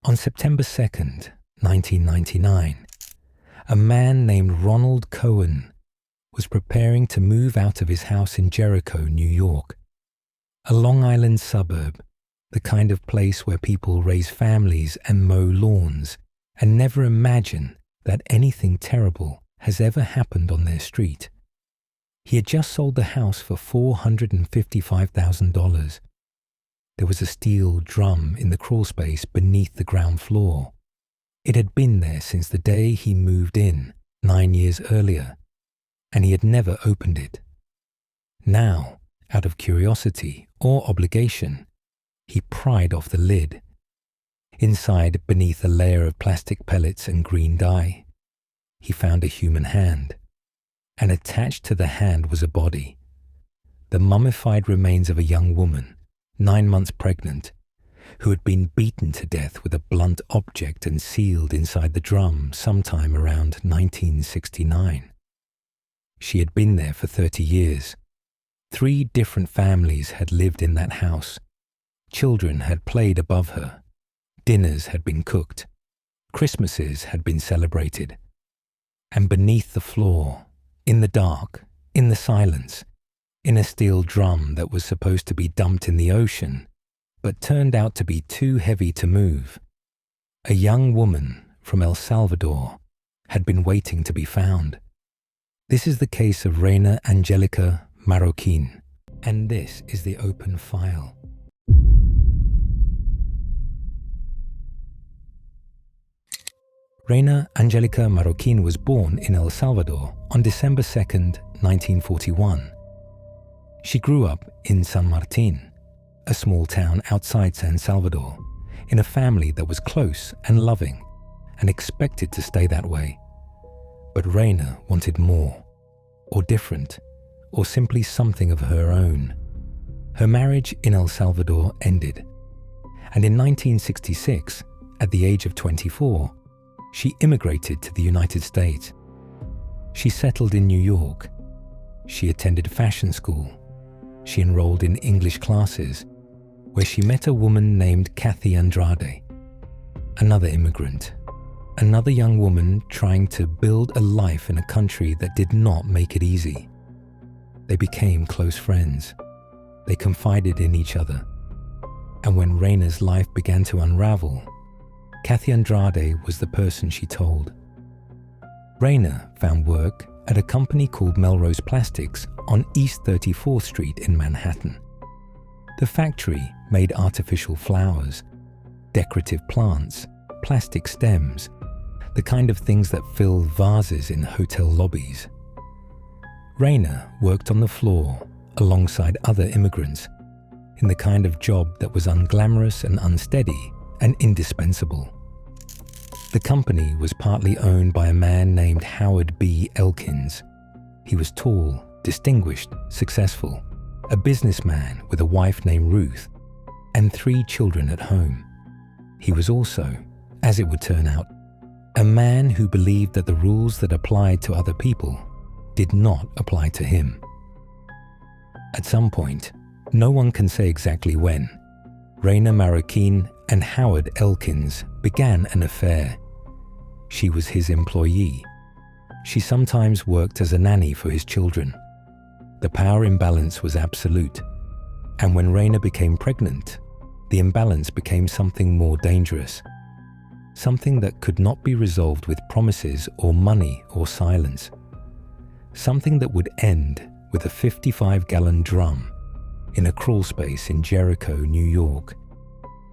On September 2nd, 1999, a man named Ronald Cohen was preparing to move out of his house in Jericho, New York, a Long Island suburb, the kind of place where people raise families and mow lawns and never imagine that anything terrible has ever happened on their street. He had just sold the house for $455,000. There was a steel drum in the crawl space beneath the ground floor. It had been there since the day he moved in 9 years earlier, and he had never opened it. Now, out of curiosity or obligation, he pried off the lid. Inside, beneath a layer of plastic pellets and green dye, he found a human hand, and attached to the hand was a body, the mummified remains of a young woman, 9 months pregnant, who had been beaten to death with a blunt object and sealed inside the drum sometime around 1969. She had been there for 30 years. 3 different families had lived in that house. Children had played above her. Dinners had been cooked. Christmases had been celebrated. And beneath the floor, in the dark, in the silence, in a steel drum that was supposed to be dumped in the ocean, but turned out to be too heavy to move, a young woman from El Salvador had been waiting to be found. This is the case of Reyna Marroquín, and this is the open file. Reyna Marroquín was born in El Salvador on December 2nd, 1941. She grew up in San Martin, a small town outside San Salvador, in a family that was close and loving and expected to stay that way. But Reyna wanted more, or different, or simply something of her own. Her marriage in El Salvador ended, and in 1966, at the age of 24, she immigrated to the United States. She settled in New York. She attended fashion school. She enrolled in English classes, where she met a woman named Kathy Andrade, another immigrant, another young woman trying to build a life in a country that did not make it easy. They became close friends. They confided in each other. And when Reyna's life began to unravel, Kathy Andrade was the person she told. Reyna found work at a company called Melrose Plastics on East 34th Street in Manhattan. The factory made artificial flowers, decorative plants, plastic stems, the kind of things that fill vases in hotel lobbies. Reyna worked on the floor alongside other immigrants in the kind of job that was unglamorous and unsteady and indispensable. The company was partly owned by a man named Howard B. Elkins. He was tall, distinguished, successful, a businessman with a wife named Ruth, and 3 children at home. He was also, as it would turn out, a man who believed that the rules that applied to other people did not apply to him. At some point, no one can say exactly when, Reyna Marroquín and Howard Elkins began an affair. She was his employee. She sometimes worked as a nanny for his children. The power imbalance was absolute, and when Reyna became pregnant, the imbalance became something more dangerous, something that could not be resolved with promises or money or silence, something that would end with a 55-gallon drum in a crawl space in Jericho, New York,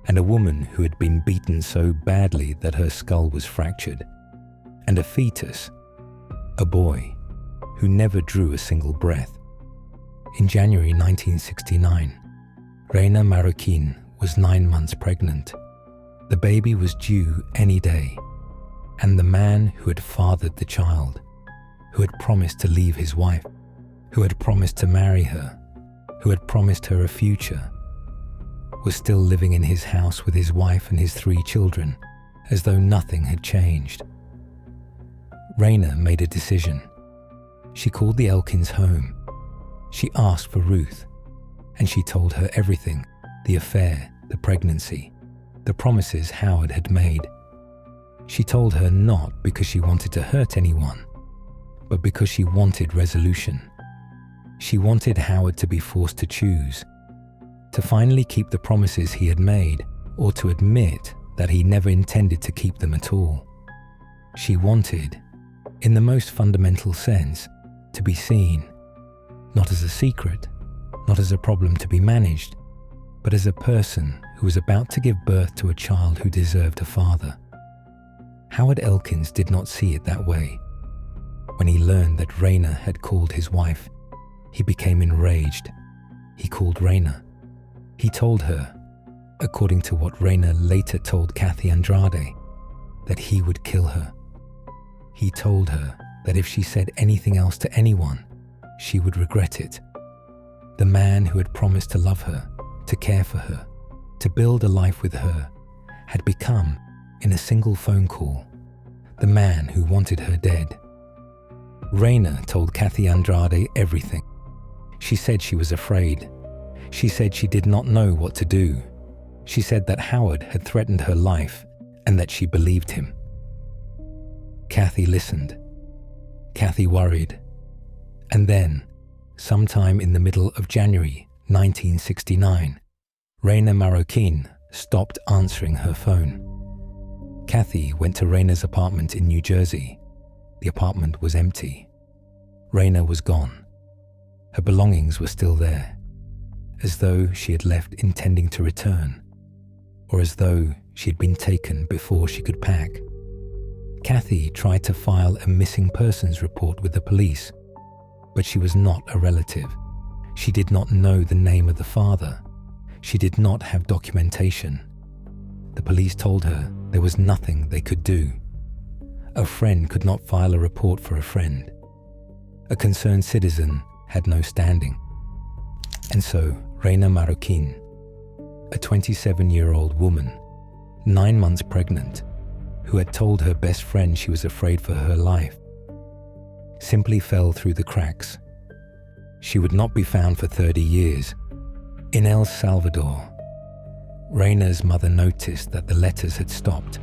and a woman who had been beaten so badly that her skull was fractured, and a fetus, a boy, who never drew a single breath. In January 1969, Reyna Marroquín was 9 months pregnant. The baby was due any day, and the man who had fathered the child, who had promised to leave his wife, who had promised to marry her, who had promised her a future, was still living in his house with his wife and his 3 children, as though nothing had changed. Reyna made a decision. She called the Elkins home. She asked for Ruth, and she told her everything, the affair, the pregnancy. the promises Howard had made. She told her not because she wanted to hurt anyone, but because she wanted resolution. She wanted Howard to be forced to choose, to finally keep the promises he had made, or to admit that he never intended to keep them at all. She wanted, in the most fundamental sense, to be seen, not as a secret, not as a problem to be managed, but as a person who was about to give birth to a child who deserved a father. Howard Elkins did not see it that way. When he learned that Reyna had called his wife, he became enraged. He called Reyna. He told her, according to what Reyna later told Kathy Andrade, that he would kill her. He told her that if she said anything else to anyone, she would regret it. The man who had promised to love her, to care for her, to build a life with her, had become, in a single phone call, the man who wanted her dead. Reyna told Kathy Andrade everything. She said she was afraid. She said she did not know what to do. She said that Howard had threatened her life and that she believed him. Kathy listened. Kathy worried. And then, sometime in the middle of January 1969, Reyna Marroquín stopped answering her phone. Kathy went to Reyna's apartment in New Jersey. The apartment was empty. Reyna was gone. Her belongings were still there, as though she had left intending to return, or as though she had been taken before she could pack. Kathy tried to file a missing persons report with the police, but she was not a relative. She did not know the name of the father. She did not have documentation. The police told her there was nothing they could do. A friend could not file a report for a friend. A concerned citizen had no standing. And so Reyna Marroquín, a 27-year-old woman, 9 months pregnant, who had told her best friend she was afraid for her life, simply fell through the cracks. She would not be found for 30 years. In El Salvador, Reyna's mother noticed that the letters had stopped.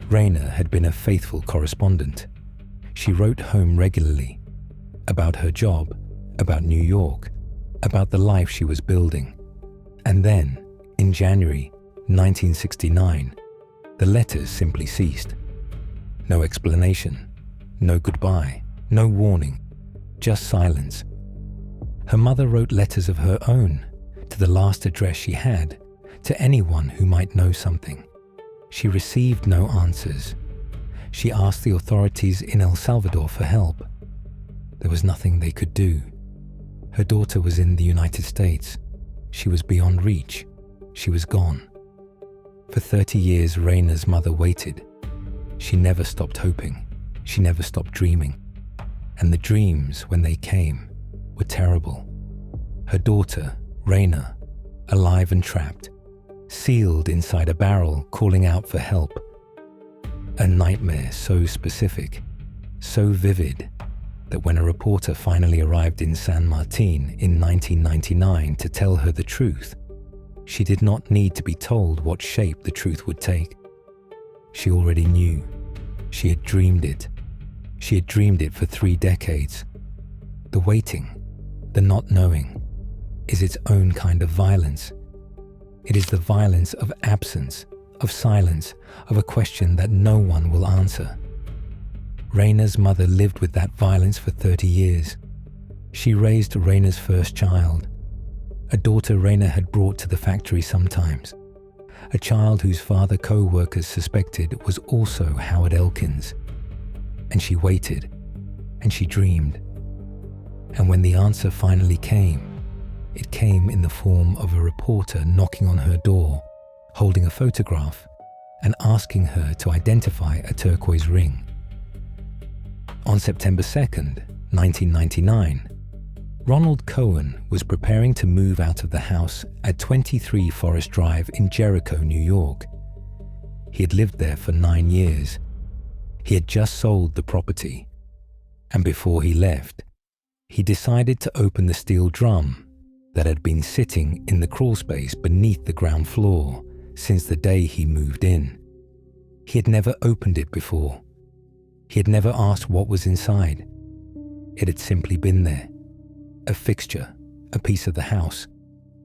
Reyna had been a faithful correspondent. She wrote home regularly about her job, about New York, about the life she was building. And then, in January 1969, the letters simply ceased. No explanation, no goodbye, no warning, just silence. Her mother wrote letters of her own to the last address she had, to anyone who might know something. She received no answers. She asked the authorities in El Salvador for help. There was nothing they could do. Her daughter was in the United States. She was beyond reach. She was gone. For 30 years, Reyna's mother waited. She never stopped hoping. She never stopped dreaming. And the dreams, when they came, were terrible. Her daughter, Reyna, alive and trapped, sealed inside a barrel, calling out for help. A nightmare so specific, so vivid, that when a reporter finally arrived in San Martin in 1999 to tell her the truth, she did not need to be told what shape the truth would take. She already knew. She had dreamed it. She had dreamed it for 3 decades. The waiting, the not knowing, is its own kind of violence. It is the violence of absence, of silence, of a question that no one will answer. Reyna's mother lived with that violence for 30 years. She raised Reyna's first child, a daughter Reyna had brought to the factory sometimes, a child whose father co-workers suspected was also Howard Elkins. And she waited, and she dreamed. And when the answer finally came, it came in the form of a reporter knocking on her door, holding a photograph, and asking her to identify a turquoise ring. On September 2nd, 1999, Ronald Cohen was preparing to move out of the house at 23 Forest Drive in Jericho, New York. He had lived there for 9 years. He had just sold the property. And before he left, he decided to open the steel drum that had been sitting in the crawl space beneath the ground floor since the day he moved in. He had never opened it before. He had never asked what was inside. It had simply been there. A fixture, a piece of the house,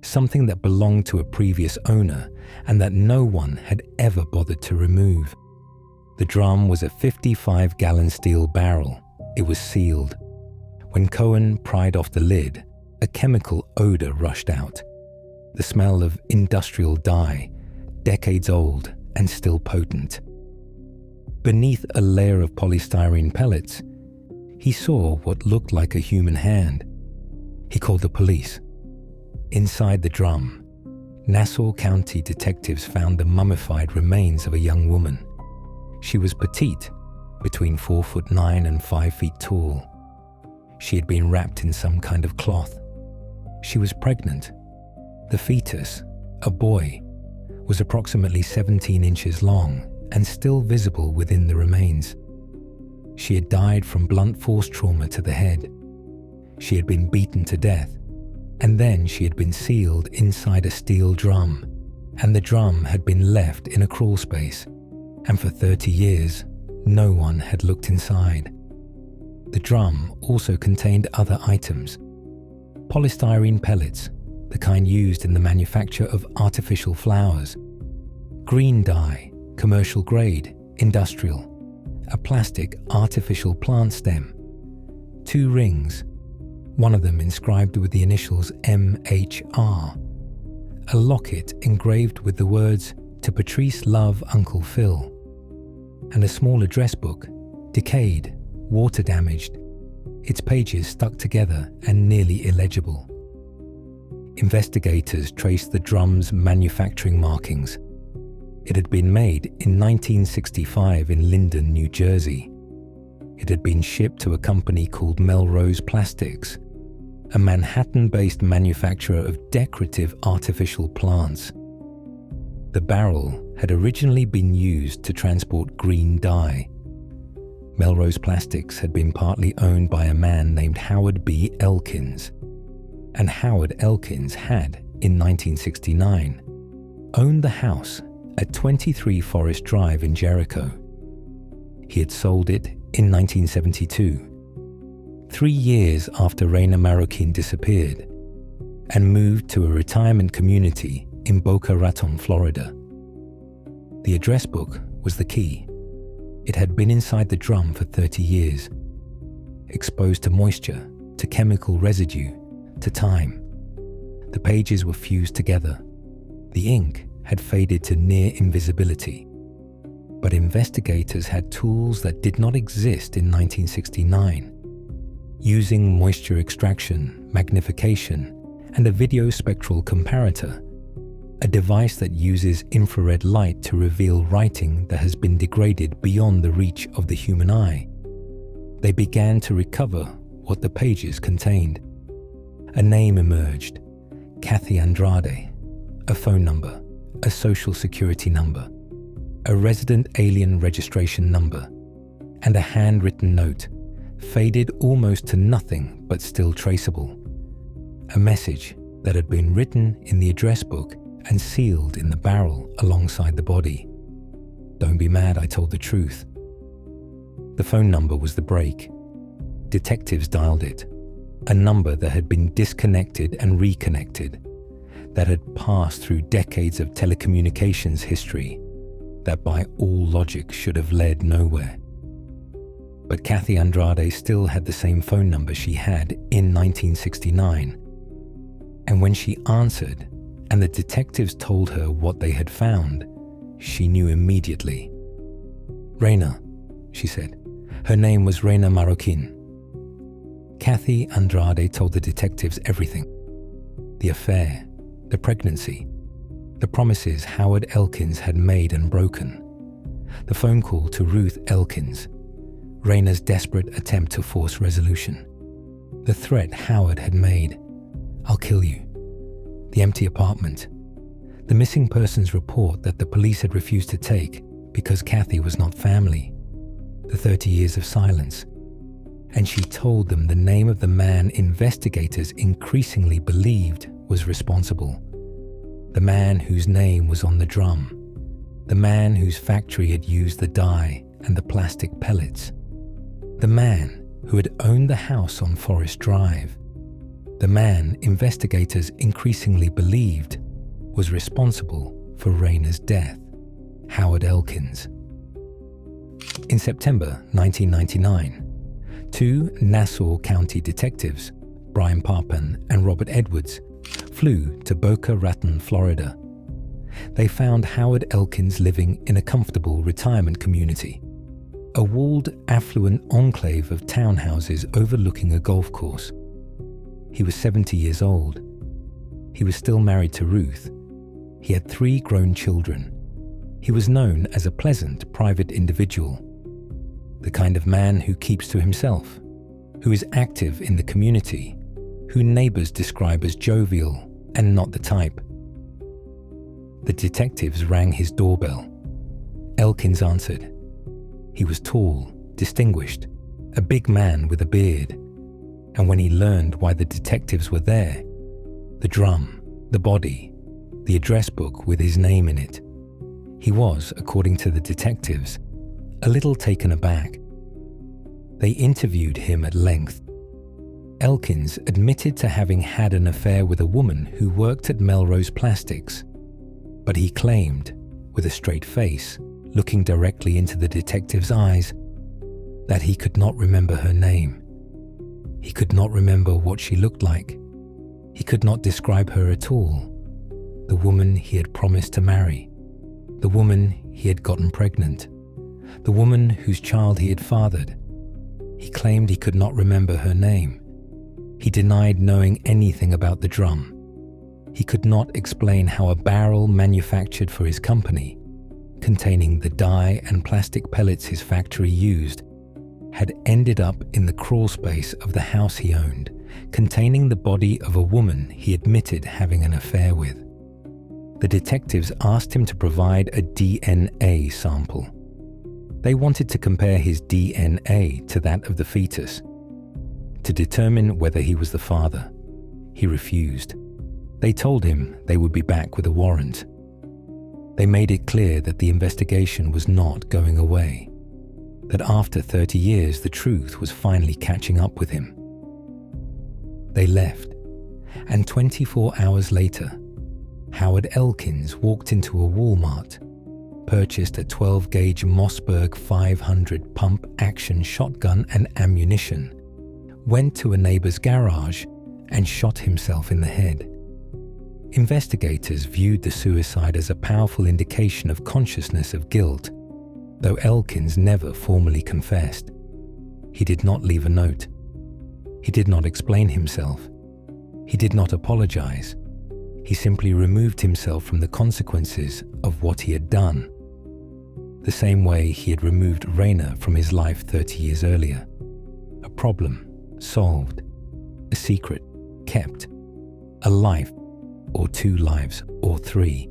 something that belonged to a previous owner and that no one had ever bothered to remove. The drum was a 55-gallon steel barrel. It was sealed. When Cohen pried off the lid, a chemical odor rushed out. The smell of industrial dye, decades old and still potent. Beneath a layer of polystyrene pellets, he saw what looked like a human hand. He called the police. Inside the drum, Nassau County detectives found the mummified remains of a young woman. She was petite, between 4'9" and 5 feet tall. She had been wrapped in some kind of cloth. She was pregnant. The fetus, a boy, was approximately 17 inches long and still visible within the remains. She had died from blunt force trauma to the head. She had been beaten to death, and then she had been sealed inside a steel drum, and the drum had been left in a crawl space, and for 30 years, no one had looked inside. The drum also contained other items. Polystyrene pellets, the kind used in the manufacture of artificial flowers. Green dye, commercial grade, industrial. A plastic artificial plant stem. 2 rings, one of them inscribed with the initials MHR. A locket engraved with the words, "To Patrice Love, Uncle Phil." And a small address book, decayed, water damaged, its pages stuck together and nearly illegible. Investigators traced the drum's manufacturing markings. It had been made in 1965 in Linden, New Jersey. It had been shipped to a company called Melrose Plastics, a Manhattan-based manufacturer of decorative artificial plants. The barrel had originally been used to transport green dye. Melrose Plastics had been partly owned by a man named Howard B. Elkins, and Howard Elkins had, in 1969, owned the house at 23 Forest Drive in Jericho. He had sold it in 1972, 3 years after Reyna Marroquín disappeared, and moved to a retirement community in Boca Raton, Florida. The address book was the key. It had been inside the drum for 30 years, exposed to moisture, to chemical residue, to time. The pages were fused together. The ink had faded to near invisibility. But investigators had tools that did not exist in 1969. Using moisture extraction, magnification, and a video spectral comparator, a device that uses infrared light to reveal writing that has been degraded beyond the reach of the human eye, they began to recover what the pages contained. A name emerged, Kathy Andrade, a phone number, a social security number, a resident alien registration number, and a handwritten note, faded almost to nothing but still traceable. A message that had been written in the address book and sealed in the barrel alongside the body. Don't be mad, I told the truth. The phone number was the break. Detectives dialed it, a number that had been disconnected and reconnected, that had passed through decades of telecommunications history, that by all logic should have led nowhere. But Kathy Andrade still had the same phone number she had in 1969. And when she answered, and the detectives told her what they had found, she knew immediately. Reyna, she said. Her name was Reyna Marroquín. Kathy Andrade told the detectives everything. The affair, the pregnancy, the promises Howard Elkins had made and broken, the phone call to Ruth Elkins, Reyna's desperate attempt to force resolution, the threat Howard had made, "I'll kill you," the empty apartment, the missing persons report that the police had refused to take because Kathy was not family, the 30 years of silence. And she told them the name of the man investigators increasingly believed was responsible. the man whose name was on the drum, the man whose factory had used the dye and the plastic pellets, the man who had owned the house on Forest Drive, the man investigators increasingly believed was responsible for Reyna's death, Howard Elkins. In September 1999, two Nassau County detectives, Brian Parpan and Robert Edwards, flew to Boca Raton, Florida. They found Howard Elkins living in a comfortable retirement community, a walled, affluent enclave of townhouses overlooking a golf course. He was 70 years old. He was still married to Ruth. He had 3 grown children. He was known as a pleasant, private individual, the kind of man who keeps to himself, who is active in the community, who neighbors describe as jovial and not the type. The detectives rang his doorbell. Elkins answered. He was tall, distinguished, a big man with a beard, and when he learned why the detectives were there, the drum, the body, the address book with his name in it, he was, according to the detectives, a little taken aback. They interviewed him at length. Elkins admitted to having had an affair with a woman who worked at Melrose Plastics, but he claimed, with a straight face, looking directly into the detective's eyes, that he could not remember her name. He could not remember what she looked like. He could not describe her at all. The woman he had promised to marry, the woman he had gotten pregnant, the woman whose child he had fathered. He claimed he could not remember her name. He denied knowing anything about the drum. He could not explain how a barrel manufactured for his company, containing the dye and plastic pellets his factory used, had ended up in the crawl space of the house he owned, containing the body of a woman he admitted having an affair with. The detectives asked him to provide a DNA sample. They wanted to compare his DNA to that of the fetus, to determine whether he was the father. He refused. They told him they would be back with a warrant. They made it clear that the investigation was not going away, that after 30 years the truth was finally catching up with him. They left, and 24 hours later, Howard Elkins walked into a Walmart, purchased a 12-gauge Mossberg 500 pump-action shotgun and ammunition, went to a neighbor's garage, and shot himself in the head. Investigators viewed the suicide as a powerful indication of consciousness of guilt, though Elkins never formally confessed. He did not leave a note. He did not explain himself. He did not apologize. He simply removed himself from the consequences of what he had done, the same way he had removed Reyna from his life 30 years earlier. A problem solved, a secret kept, a life or 2 lives or 3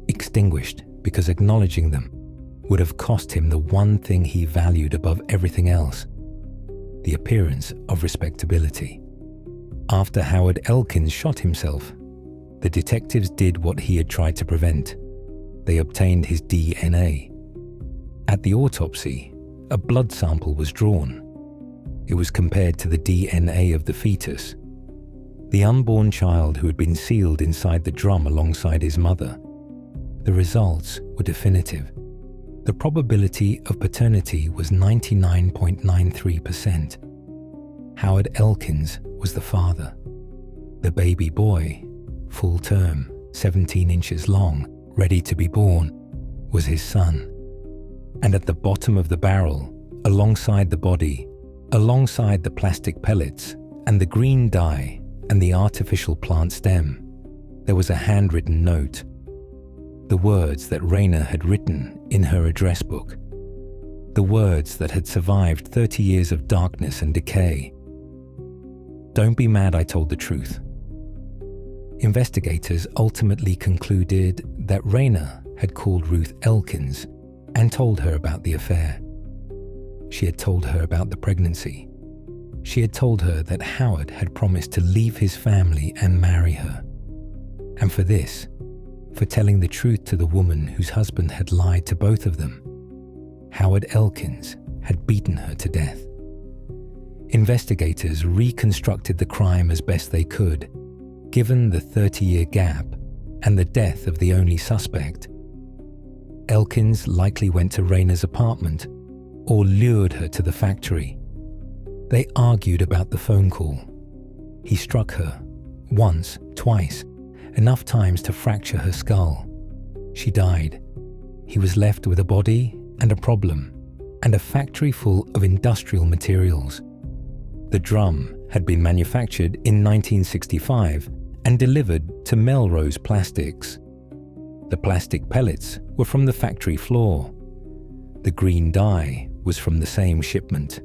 extinguished because acknowledging them would have cost him the one thing he valued above everything else, the appearance of respectability. After Howard Elkins shot himself, the detectives did what he had tried to prevent. They obtained his DNA. At the autopsy, a blood sample was drawn. It was compared to the DNA of the fetus, the unborn child who had been sealed inside the drum alongside his mother. The results were definitive. The probability of paternity was 99.93%. Howard Elkins was the father. The baby boy, full term, 17 inches long, ready to be born, was his son. And at the bottom of the barrel, alongside the body, alongside the plastic pellets and the green dye and the artificial plant stem, there was a handwritten note. The words that Reyna had written in her address book. The words that had survived 30 years of darkness and decay. Don't be mad I told the truth. Investigators ultimately concluded that Reyna had called Ruth Elkins and told her about the affair. She had told her about the pregnancy. She had told her that Howard had promised to leave his family and marry her. And for this, for telling the truth to the woman whose husband had lied to both of them. Howard Elkins had beaten her to death. Investigators reconstructed the crime as best they could, given the 30-year gap and the death of the only suspect. Elkins likely went to Reyna's apartment or lured her to the factory. They argued about the phone call. He struck her, once, twice, enough times to fracture her skull. She died. He was left with a body and a problem, and a factory full of industrial materials. The drum had been manufactured in 1965 and delivered to Melrose Plastics. The plastic pellets were from the factory floor. The green dye was from the same shipment.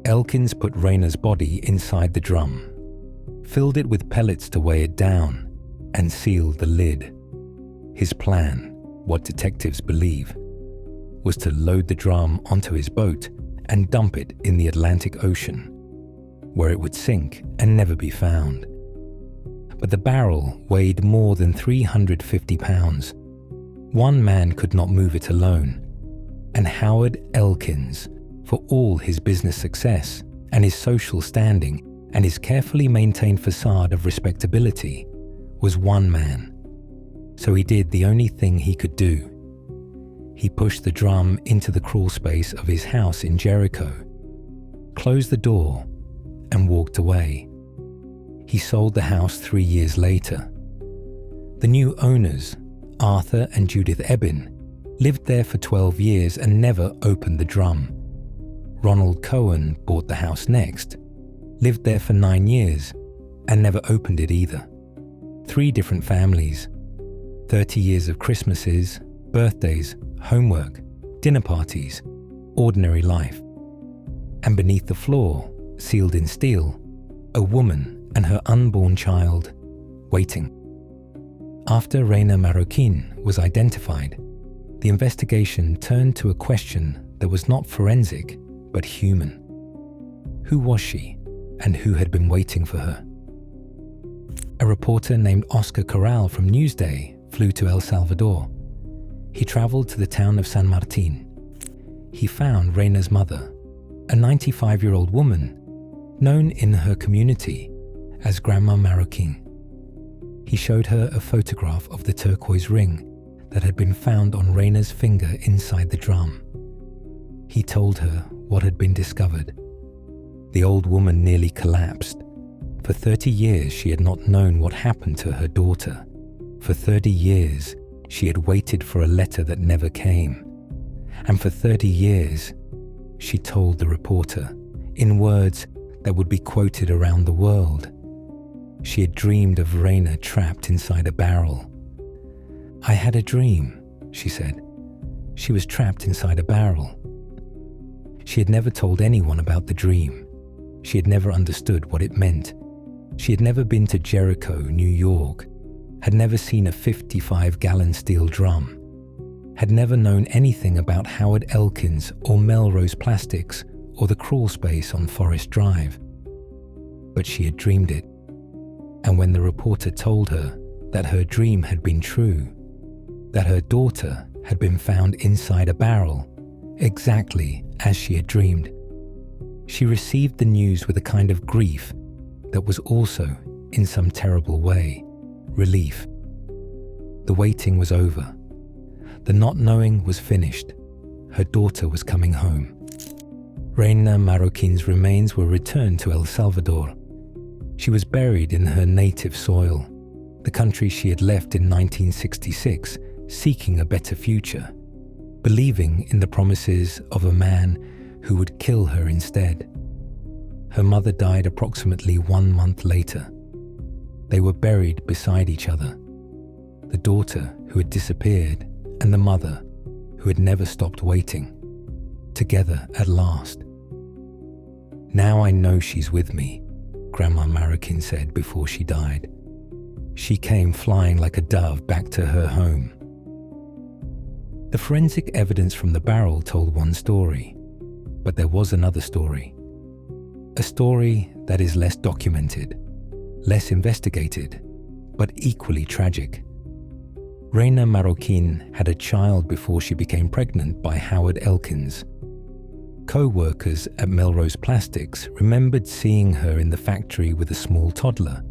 Elkins put Reyna's body inside the drum, filled it with pellets to weigh it down, and sealed the lid. His plan, what detectives believe, was to load the drum onto his boat and dump it in the Atlantic Ocean, where it would sink and never be found. But the barrel weighed more than 350 pounds. One man could not move it alone, and Howard Elkins, for all his business success and his social standing and his carefully maintained facade of respectability, was one man. So he did the only thing he could do. He pushed the drum into the crawl space of his house in Jericho, closed the door, and walked away. He sold the house 3 years later. The new owners, Arthur and Judith Ebbin, lived there for 12 years and never opened the drum. Ronald Cohen bought the house next, lived there for 9 years, and never opened it either. 3 different families, 30 years of Christmases, birthdays, homework, dinner parties, ordinary life. And beneath the floor, sealed in steel, a woman and her unborn child, waiting. After Reyna Marroquín was identified, the investigation turned to a question that was not forensic, but human. Who was she, and who had been waiting for her? A reporter named Oscar Corral from Newsday flew to El Salvador. He traveled to the town of San Martin. He found Reyna's mother, a 95-year-old woman known in her community as Grandma Marroquín. He showed her a photograph of the turquoise ring that had been found on Reyna's finger inside the drum. He told her what had been discovered. The old woman nearly collapsed. For 30 years she had not known what happened to her daughter. For 30 years she had waited for a letter that never came. And for 30 years she told the reporter, in words that would be quoted around the world, she had dreamed of Reyna trapped inside a barrel. "I had a dream," she said. She was trapped inside a barrel. She had never told anyone about the dream. She had never understood what it meant. She had never been to Jericho, New York, had never seen a 55-gallon steel drum, had never known anything about Howard Elkins or Melrose Plastics or the crawl space on Forest Drive. But she had dreamed it. And when the reporter told her that her dream had been true, that her daughter had been found inside a barrel, exactly as she had dreamed, she received the news with a kind of grief that was also, in some terrible way, relief. The waiting was over. The not knowing was finished. Her daughter was coming home. Reyna Marroquín's remains were returned to El Salvador. She was buried in her native soil, the country she had left in 1966, seeking a better future, believing in the promises of a man who would kill her instead. Her mother died approximately 1 month later. They were buried beside each other, the daughter who had disappeared and the mother who had never stopped waiting, together at last. "Now I know she's with me," Grandma Marroquín said before she died. She came flying like a dove back to her home. The forensic evidence from the barrel told one story, but there was another story. A story that is less documented, less investigated, but equally tragic. Reyna Marroquín had a child before she became pregnant by Howard Elkins. Co-workers at Melrose Plastics remembered seeing her in the factory with a small toddler,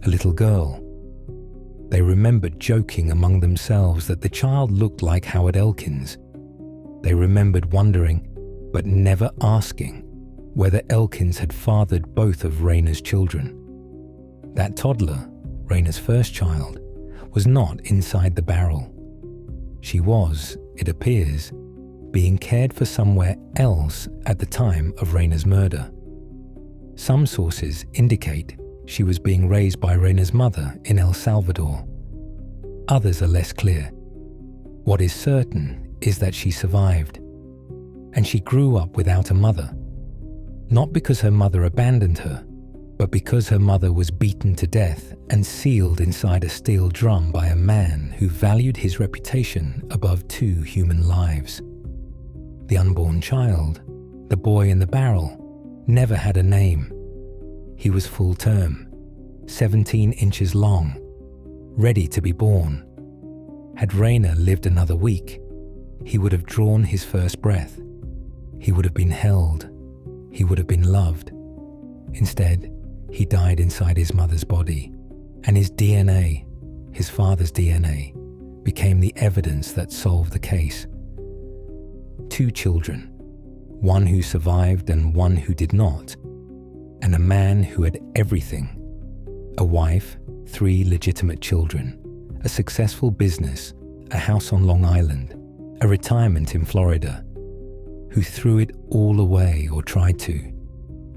a little girl. They remembered joking among themselves that the child looked like Howard Elkins. They remembered wondering, but never asking, whether Elkins had fathered both of Reyna's children. That toddler, Reyna's first child, was not inside the barrel. She was, it appears, being cared for somewhere else at the time of Reyna's murder. Some sources indicate she was being raised by Reyna's mother in El Salvador. Others are less clear. What is certain is that she survived, and she grew up without a mother, not because her mother abandoned her, but because her mother was beaten to death and sealed inside a steel drum by a man who valued his reputation above 2 human lives. The unborn child, the boy in the barrel, never had a name. He was full term, 17 inches long, ready to be born. Had Reyna lived another week, he would have drawn his first breath. He would have been held. He would have been loved. Instead, he died inside his mother's body, and his DNA, his father's DNA, became the evidence that solved the case. 2 children, one who survived and one who did not, and a man who had everything: a wife, 3 legitimate children, a successful business, a house on Long Island, a retirement in Florida, who threw it all away or tried to,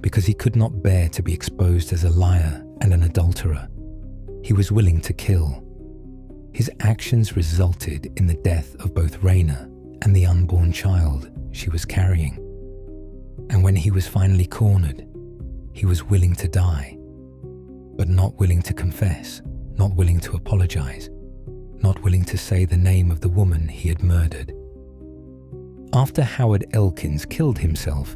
because he could not bear to be exposed as a liar and an adulterer. He was willing to kill. His actions resulted in the death of both Reyna and the unborn child she was carrying. And when he was finally cornered, he was willing to die, but not willing to confess, not willing to apologize, not willing to say the name of the woman he had murdered. After Howard Elkins killed himself,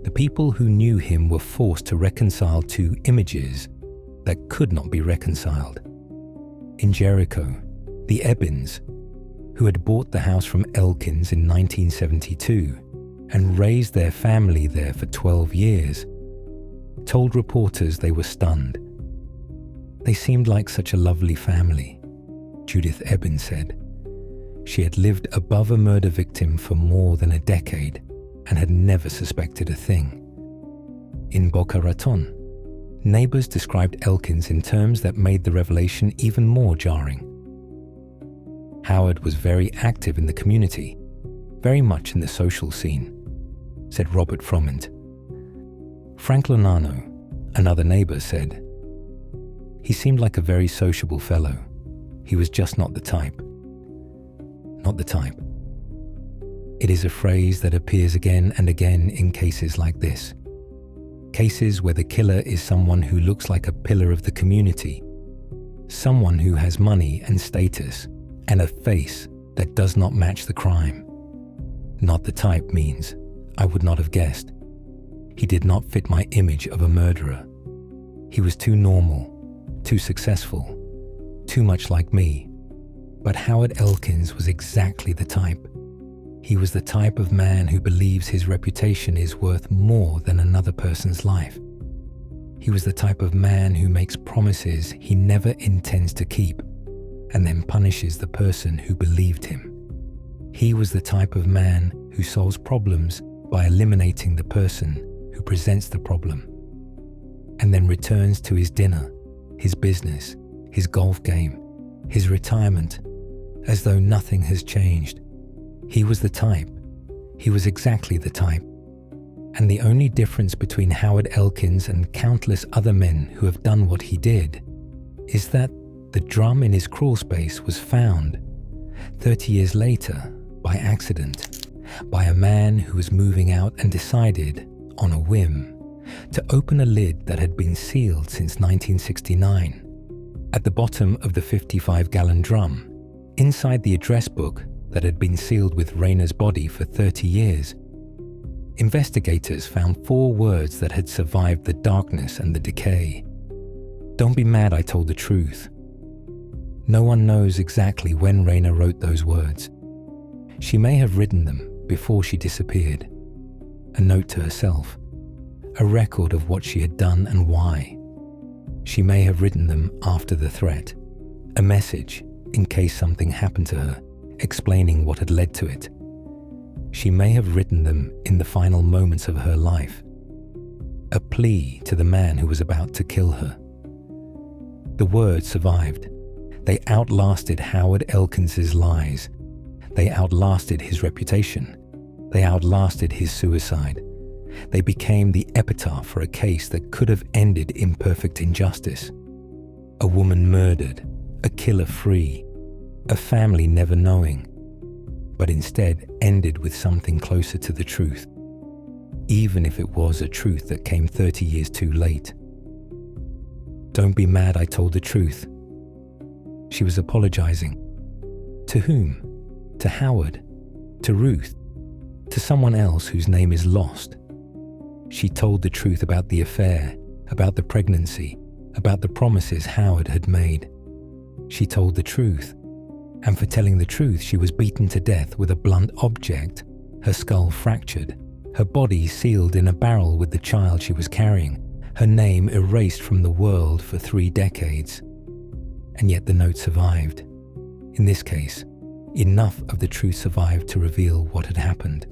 the people who knew him were forced to reconcile 2 images that could not be reconciled. In Jericho, the Ebbins, who had bought the house from Elkins in 1972 and raised their family there for 12 years, told reporters they were stunned. They seemed like such a lovely family, Judith Ebbins said. She had lived above a murder victim for more than a decade and had never suspected a thing. In Boca Raton, neighbors described Elkins in terms that made the revelation even more jarring. Howard was very active in the community, very much in the social scene, said Robert Froment. Frank Lonano, another neighbor, said, "He seemed like a very sociable fellow. He was just not the type." Not the type. It is a phrase that appears again and again in cases like this. Cases where the killer is someone who looks like a pillar of the community, someone who has money and status, and a face that does not match the crime. Not the type means, I would not have guessed. He did not fit my image of a murderer. He was too normal, too successful, too much like me. But Howard Elkins was exactly the type. He was the type of man who believes his reputation is worth more than another person's life. He was the type of man who makes promises he never intends to keep and then punishes the person who believed him. He was the type of man who solves problems by eliminating the person who presents the problem, and then returns to his dinner, his business, his golf game, his retirement, as though nothing has changed. He was the type. He was exactly the type. And the only difference between Howard Elkins and countless other men who have done what he did is that the drum in his crawl space was found 30 years later by accident, by a man who was moving out and decided, on a whim, to open a lid that had been sealed since 1969. At the bottom of the 55-gallon drum, inside the address book that had been sealed with Reyna's body for 30 years, investigators found 4 words that had survived the darkness and the decay. "Don't be mad I told the truth." No one knows exactly when Reyna wrote those words. She may have written them before she disappeared. A note to herself, a record of what she had done and why. She may have written them after the threat, a message in case something happened to her, explaining what had led to it. She may have written them in the final moments of her life, a plea to the man who was about to kill her. The words survived. They outlasted Howard Elkins's lies. They outlasted his reputation. They outlasted his suicide. They became the epitaph for a case that could have ended in perfect injustice. A woman murdered, a killer free, a family never knowing, but instead ended with something closer to the truth, even if it was a truth that came 30 years too late. Don't be mad I told the truth. She was apologizing. To whom? To Howard? To Ruth? To someone else whose name is lost? She told the truth about the affair, about the pregnancy, about the promises Howard had made. She told the truth, and for telling the truth she was beaten to death with a blunt object, her skull fractured, her body sealed in a barrel with the child she was carrying, her name erased from the world for 3 decades. And yet the note survived. In this case, enough of the truth survived to reveal what had happened.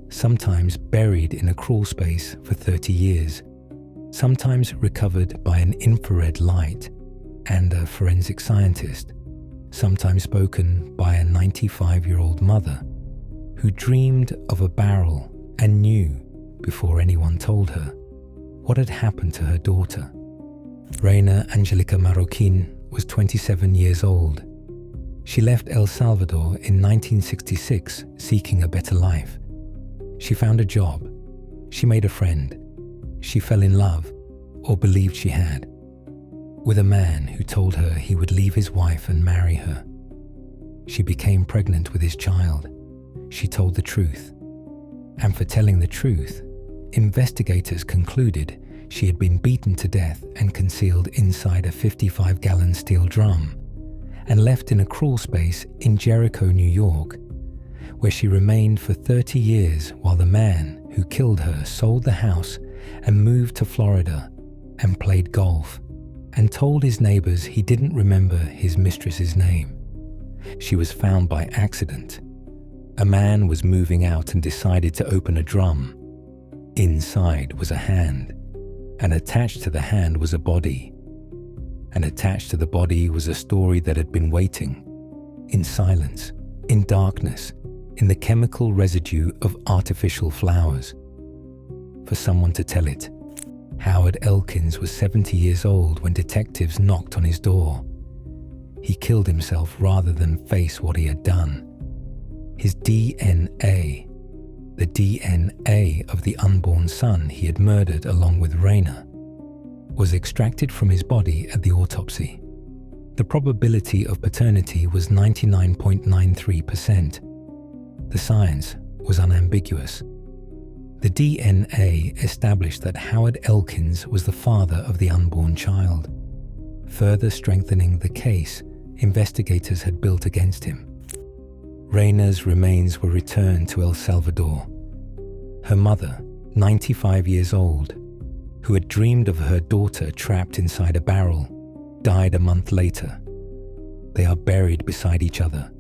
Sometimes buried in a crawl space for 30 years, sometimes recovered by an infrared light and a forensic scientist, sometimes spoken by a 95-year-old mother who dreamed of a barrel and knew, before anyone told her, what had happened to her daughter. Reyna Marroquín was 27 years old. She left El Salvador in 1966 seeking a better life. She found a job. She made a friend. She fell in love, or believed she had, with a man who told her he would leave his wife and marry her. She became pregnant with his child. She told the truth. And for telling the truth, investigators concluded she had been beaten to death and concealed inside a 55-gallon steel drum and left in a crawl space in Jericho, New York, where she remained for 30 years while the man who killed her sold the house and moved to Florida and played golf and told his neighbors he didn't remember his mistress's name. She was found by accident. A man was moving out and decided to open a drum. Inside was a hand, and attached to the hand was a body. And attached to the body was a story that had been waiting, in silence, in darkness, in the chemical residue of artificial flowers, for someone to tell it. Howard Elkins was 70 years old when detectives knocked on his door. He killed himself rather than face what he had done. His DNA, the DNA of the unborn son he had murdered along with Reyna, was extracted from his body at the autopsy. The probability of paternity was 99.93%. The science was unambiguous. The DNA established that Howard Elkins was the father of the unborn child, further strengthening the case investigators had built against him. Reyna's remains were returned to El Salvador. Her mother, 95 years old, who had dreamed of her daughter trapped inside a barrel, died a month later. They are buried beside each other.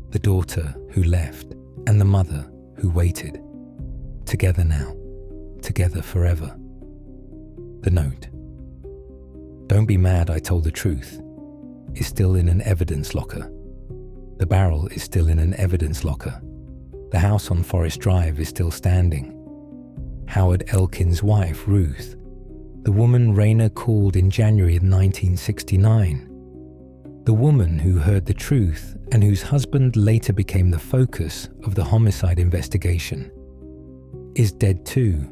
The daughter who left and the mother who waited. Together now, together forever. The note, "Don't be mad I told the truth," is still in an evidence locker. The barrel is still in an evidence locker. The house on Forest Drive is still standing. Howard Elkins' wife, Ruth, the woman Reyna called in January 1969, the woman who heard the truth and whose husband later became the focus of the homicide investigation, is dead too.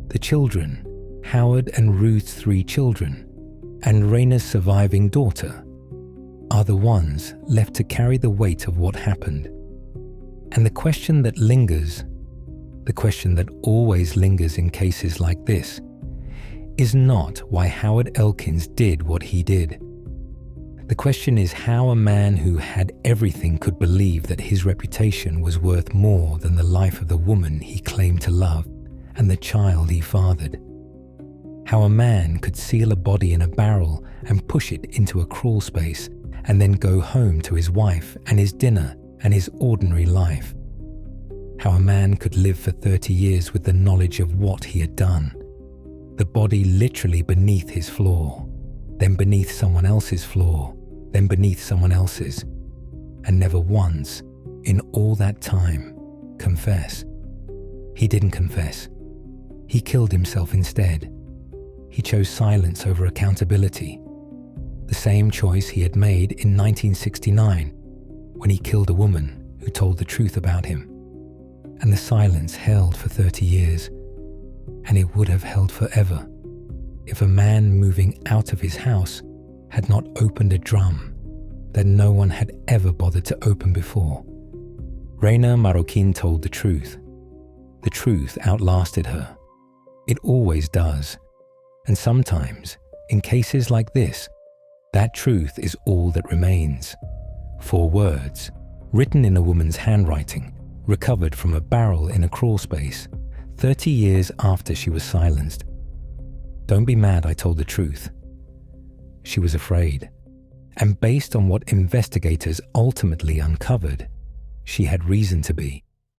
The children, Howard and Ruth's 3 children, and Reyna's surviving daughter, are the ones left to carry the weight of what happened. And the question that lingers, the question that always lingers in cases like this, is not why Howard Elkins did what he did. The question is how a man who had everything could believe that his reputation was worth more than the life of the woman he claimed to love and the child he fathered. How a man could seal a body in a barrel and push it into a crawl space and then go home to his wife and his dinner and his ordinary life. How a man could live for 30 years with the knowledge of what he had done. The body literally beneath his floor, then beneath someone else's floor, then beneath someone else's, and never once, in all that time, confess. He didn't confess. He killed himself instead. He chose silence over accountability, the same choice he had made in 1969 when he killed a woman who told the truth about him. And the silence held for 30 years, and it would have held forever if a man moving out of his house had not opened a drum that no one had ever bothered to open before. Reyna Marroquín told the truth. The truth outlasted her. It always does. And sometimes, in cases like this, that truth is all that remains. 4 words, written in a woman's handwriting, recovered from a barrel in a crawl space, 30 years after she was silenced. Don't be mad I told the truth. She was afraid. And based on what investigators ultimately uncovered, she had reason to be.